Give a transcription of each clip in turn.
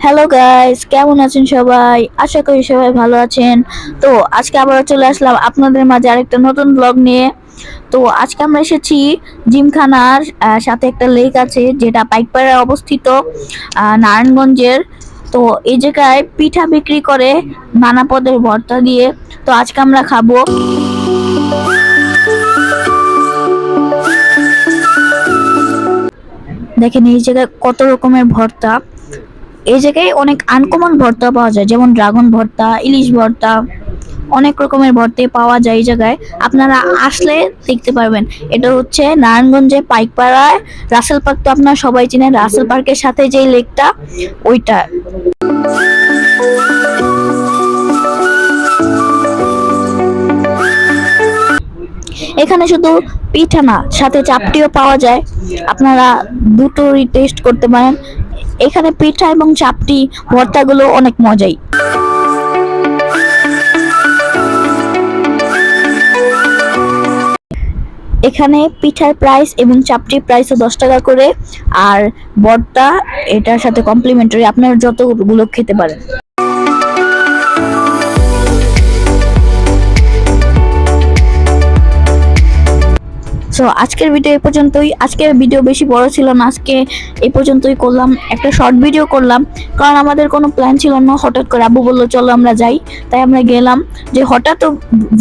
Hello guys, কেমন আছেন সবাই? আশা করি সবাই ভালো আছেন। তো আজকে আবার চলে আসলাম আপনাদের মাঝে আরেকটা নতুন ব্লগ নিয়ে। তো আজকে আমরা এসেছি জিমখানার সাথে একটা লেক আছে যেটা পাইকপাড়ায় অবস্থিত, নারায়ণগঞ্জের। তো এই জায়গায় পিঠা বিক্রি করে নানা পদের ভর্তা দিয়ে। তো আজকে আমরা খাবো। দেখেন এই জায়গায় কত রকমের ভর্তা। এই জায়গায় অনেক আনকমন ভর্তা পাওয়া যায়, যেমন ড্রাগন ভর্তা, ইলিশ ভর্তা, অনেক রকমের ভর্তা পাওয়া যায় এই জায়গায়। আপনারা আসলে দেখতে পারবেন। এটা হচ্ছে নারায়ণগঞ্জে পাইকপাড়ায় রাসেল পার্ক। তো আপনারা সবাই চিনেন রাসেল পার্কের সাথে যেই লেকটা, ওইটা। এখানে শুধু পিঠা না, সাথে চাপটিও পাওয়া যায়। আপনারা দুটোরই টেস্ট করতে পারেন। এখানে পিঠা এবং চাপটি ভর্তাগুলো অনেক মজাই। এখানে পিঠার প্রাইস এবং চাপটির প্রাইসও 10 টাকা করে। আর ভর্তা এটার সাথে কমপ্লিমেন্টারি, আপনারা যতগুলো খেতে পারেন। সো আজকের ভিডিও এই পর্যন্তই। আজকের ভিডিও বেশি বড় ছিল না, আজকে এই পর্যন্তই করলাম। একটা শর্ট ভিডিও করলাম কারণ আমাদের কোনো প্ল্যান ছিল না। হঠাৎ করে আব্বু বললো চলো আমরা যাই, তাই আমরা গেলাম। যে হঠাৎ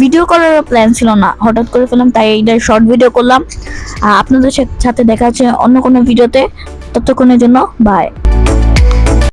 ভিডিও করার প্ল্যান ছিল না, হঠাৎ করে ফেললাম, তাই এইটা শর্ট ভিডিও করলাম। আপনাদের সাথে দেখা হচ্ছে অন্য কোনো ভিডিওতে। ততক্ষণের জন্য বাই।